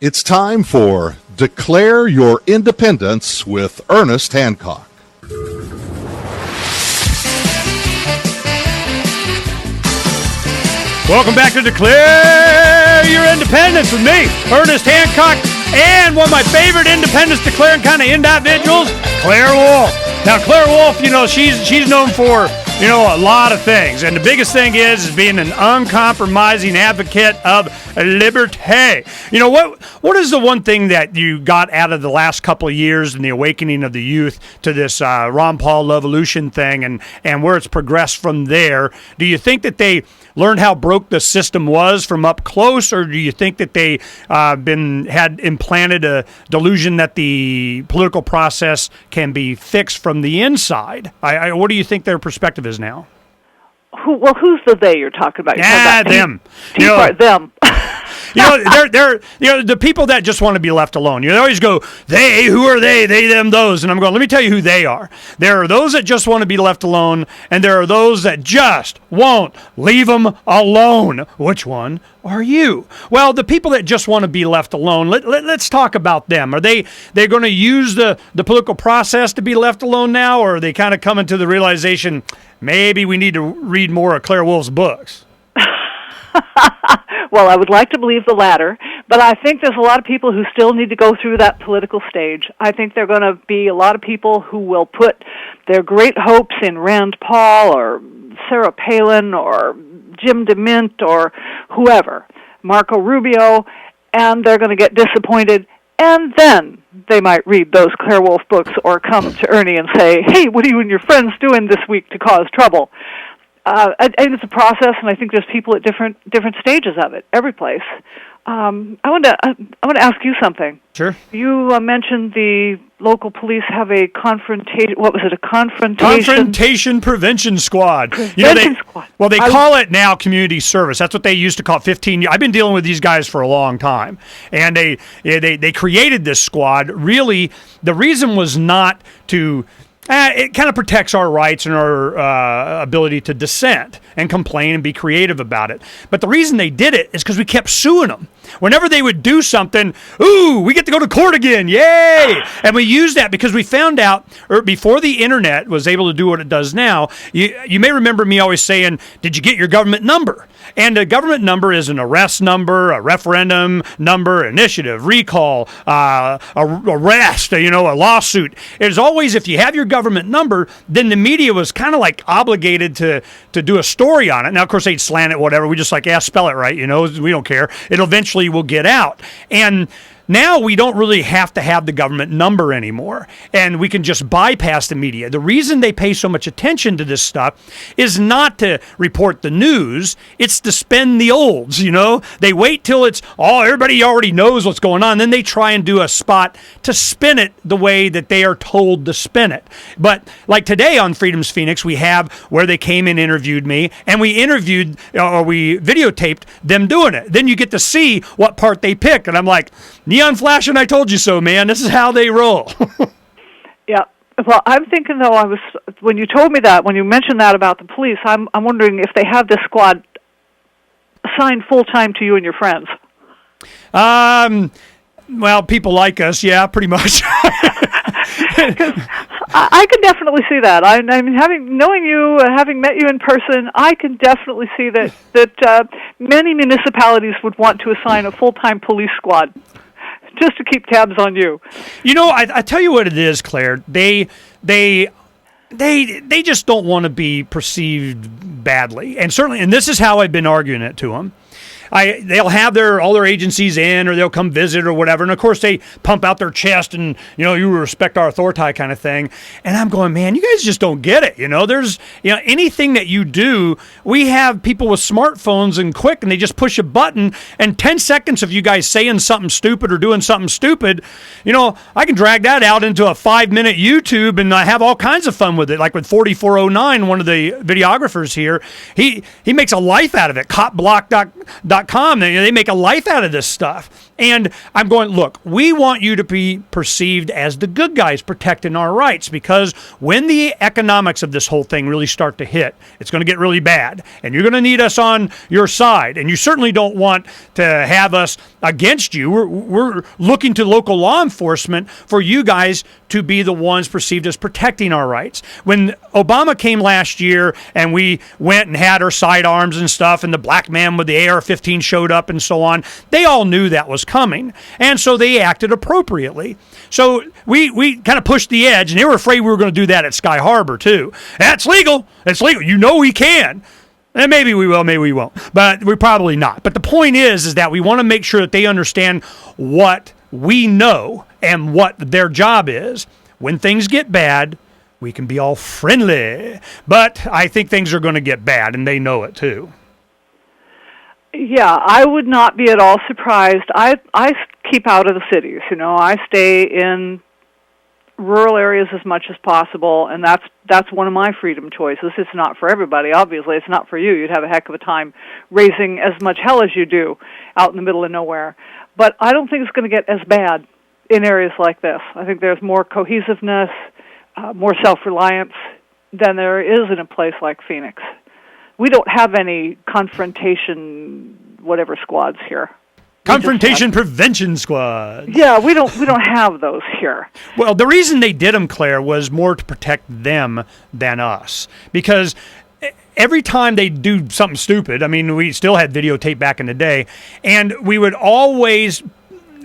It's time for Declare Your Independence with Ernest Hancock. Welcome back to Declare Your Independence with me, Ernest Hancock, and one of my favorite independence declaring kind of individuals, Claire Wolf. Now, Claire Wolf, she's known for, a lot of things. And the biggest thing is being an uncompromising advocate of liberté. What is the one thing that you got out of the last couple of years and the awakening of the youth to this Ron Paul Levolution thing and where it's progressed from there? Do you think that they learned how broke the system was from up close, or do you think that they had implanted a delusion that the political process can be fixed from the inside? What do you think their perspective is now? Who's the they you're talking about? Them. Them. They're the people that just want to be left alone. You always go, they, who are they, them, those. And I'm going, let me tell you who they are. There are those that just want to be left alone, and there are those that just won't leave them alone. Which one are you? Well, the people that just want to be left alone, let's talk about them. Are they're going to use the political process to be left alone now, or are they kind of coming to the realization, maybe we need to read more of Claire Wolf's books? Well, I would like to believe the latter, but I think there's a lot of people who still need to go through that political stage. I think there are going to be a lot of people who will put their great hopes in Rand Paul or Sarah Palin or Jim DeMint or whoever, Marco Rubio, and they're going to get disappointed, and then they might read those Claire Wolf books or come to Ernie and say, hey, what are you and your friends doing this week to cause trouble? I think it's a process, and I think there's people at different stages of it, every place. I want to ask you something. Sure. You mentioned the local police have a confrontation. What was it? A confrontation prevention squad. Squad. Well, they call it now community service. That's what they used to call it 15 years. I've been dealing with these guys for a long time, and they created this squad. Really, the reason was not to. It kind of protects our rights and our ability to dissent and complain and be creative about it. But the reason they did it is because we kept suing them. Whenever they would do something, ooh, we get to go to court again, yay! And we used that because we found out, before the internet was able to do what it does now, you may remember me always saying, did you get your government number? And a government number is an arrest number, a referendum number, initiative, recall, arrest, a lawsuit. It is always, if you have your government number, then the media was kind of like obligated to do a story on it. Now, of course, they'd slant it, whatever. We just spell it right, we don't care. It eventually will get out. And now we don't really have to have the government number anymore, and we can just bypass the media. The reason they pay so much attention to this stuff is not to report the news, it's to spend the olds, They wait till it's, everybody already knows what's going on, then they try and do a spot to spin it the way that they are told to spin it. But like today on Freedom's Phoenix, we have where they came and interviewed me, and we videotaped them doing it. Then you get to see what part they pick, and I'm like, neon flash, and I told you so, man. This is how they roll. Yeah. Well, I'm thinking, though, when you told me that, when you mentioned that about the police, I'm wondering if they have this squad assigned full-time to you and your friends. Well, people like us, yeah, pretty much. I can definitely see that. Knowing you, having met you in person, I can definitely see that many municipalities would want to assign a full-time police squad just to keep tabs on you. I tell you what it is, Claire. They just don't want to be perceived badly, and certainly, and this is how I've been arguing it to them. They'll have all their agencies in, or they'll come visit or whatever. And of course they pump out their chest and, you respect our authority kind of thing. And I'm going, man, you guys just don't get it. There's, anything that you do, we have people with smartphones and quick, and they just push a button, and 10 seconds of you guys saying something stupid or doing something stupid, I can drag that out into a 5-minute YouTube, and I have all kinds of fun with it. Like with 4409, one of the videographers here, he makes a life out of it. Copblock.com freedom.com, they make a life out of this stuff. And I'm going, look, we want you to be perceived as the good guys protecting our rights, because when the economics of this whole thing really start to hit, it's going to get really bad. And you're going to need us on your side. And you certainly don't want to have us against you. We're looking to local law enforcement for you guys to be the ones perceived as protecting our rights. When Obama came last year and we went and had our sidearms and stuff, and the black man with the AR-15 showed up and so on, they all knew that was coming, and so they acted appropriately. So we kind of pushed the edge, and they were afraid we were going to do that at Sky Harbor too. That's legal. It's legal. You know we can. And maybe we will, maybe we won't, but we're probably not. But the point is that we want to make sure that they understand what we know and what their job is. When things get bad, we can be all friendly, but I think things are going to get bad, and they know it too. Yeah, I would not be at all surprised. I keep out of the cities. I stay in rural areas as much as possible, and that's one of my freedom choices. It's not for everybody, obviously. It's not for you. You'd have a heck of a time raising as much hell as you do out in the middle of nowhere. But I don't think it's going to get as bad in areas like this. I think there's more cohesiveness, more self-reliance than there is in a place like Phoenix. We don't have any confrontation, whatever squads here. Confrontation prevention squad. Yeah, we don't have those here. Well, the reason they did them, Claire, was more to protect them than us, because every time they do something stupid, I mean, we still had videotape back in the day, and we would always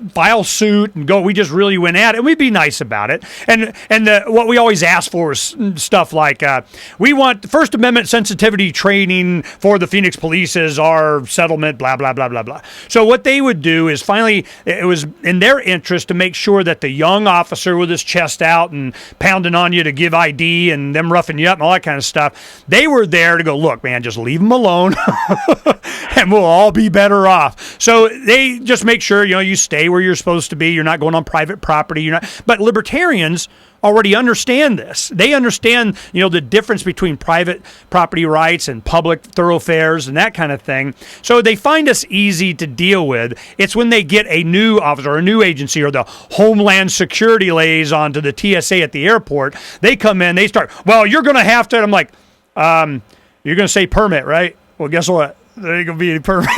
file suit and go, we just really went at it, and we'd be nice about it. And what we always ask for is stuff like, we want First Amendment sensitivity training for the Phoenix police as our settlement, blah, blah, blah, blah, blah. So what they would do is finally, it was in their interest to make sure that the young officer with his chest out and pounding on you to give ID and them roughing you up and all that kind of stuff, they were there to go, look, man, just leave them alone and we'll all be better off. So they just make sure, you stay where you're supposed to be. You're not going on private property. But libertarians already understand this. They understand, the difference between private property rights and public thoroughfares and that kind of thing. So they find us easy to deal with. It's when they get a new officer or a new agency or the Homeland Security liaison to the TSA at the airport, they come in, they start, well, you're going to have to, and I'm like, you're going to say permit, right? Well, guess what? There ain't going to be any permit.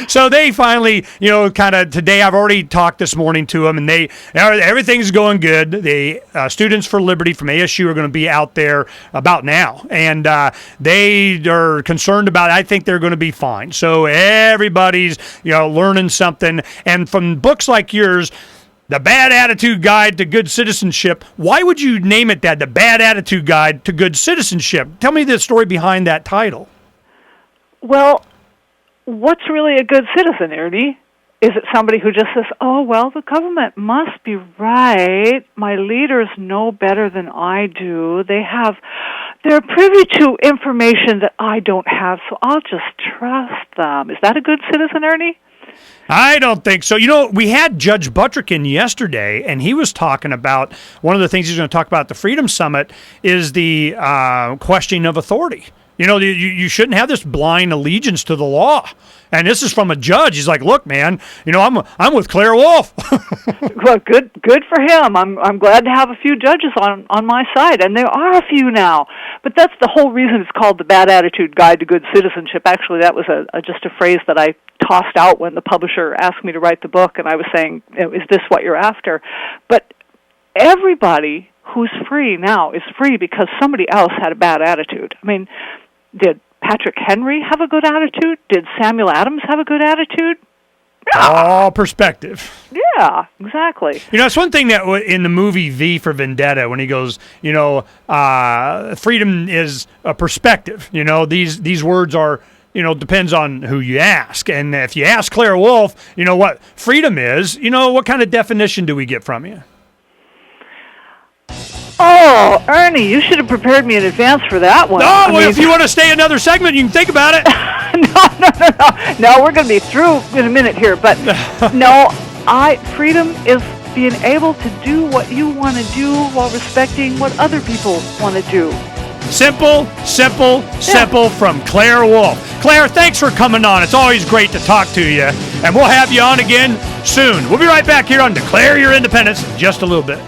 So they finally, kind of today, I've already talked this morning to them, and everything's going good. The Students for Liberty from ASU are going to be out there about now, and they are concerned about it. I think they're going to be fine. So everybody's, learning something. And from books like yours, The Bad Attitude Guide to Good Citizenship, why would you name it that, The Bad Attitude Guide to Good Citizenship? Tell me the story behind that title. Well, what's really a good citizen, Ernie? Is it somebody who just says, oh, well, the government must be right. My leaders know better than I do. They're privy to information that I don't have, so I'll just trust them. Is that a good citizen, Ernie? I don't think so. We had Judge Buttrick in yesterday, and he was talking about, one of the things he's going to talk about at the Freedom Summit is the questioning of authority. You shouldn't have this blind allegiance to the law. And this is from a judge. He's like, look, man, I'm with Claire Wolf. Well, good for him. I'm glad to have a few judges on my side, and there are a few now. But that's the whole reason it's called The Bad Attitude Guide to Good Citizenship. Actually, that was just a phrase that I tossed out when the publisher asked me to write the book, and I was saying, is this what you're after? But everybody who's free now is free because somebody else had a bad attitude. I mean, did Patrick Henry have a good attitude? Did Samuel Adams have a good attitude? Yeah. All perspective. Yeah, exactly. It's one thing that in the movie V for Vendetta, when he goes, freedom is a perspective. These words are, depends on who you ask. And if you ask Claire Wolf, what freedom is, what kind of definition do we get from you? Oh, Ernie, you should have prepared me in advance for that one. If you want to stay another segment, you can think about it. No, we're going to be through in a minute here. But no, freedom is being able to do what you want to do while respecting what other people want to do. Simple, simple, simple from Claire Wolf. Claire, thanks for coming on. It's always great to talk to you. And we'll have you on again soon. We'll be right back here on Declare Your Independence in just a little bit.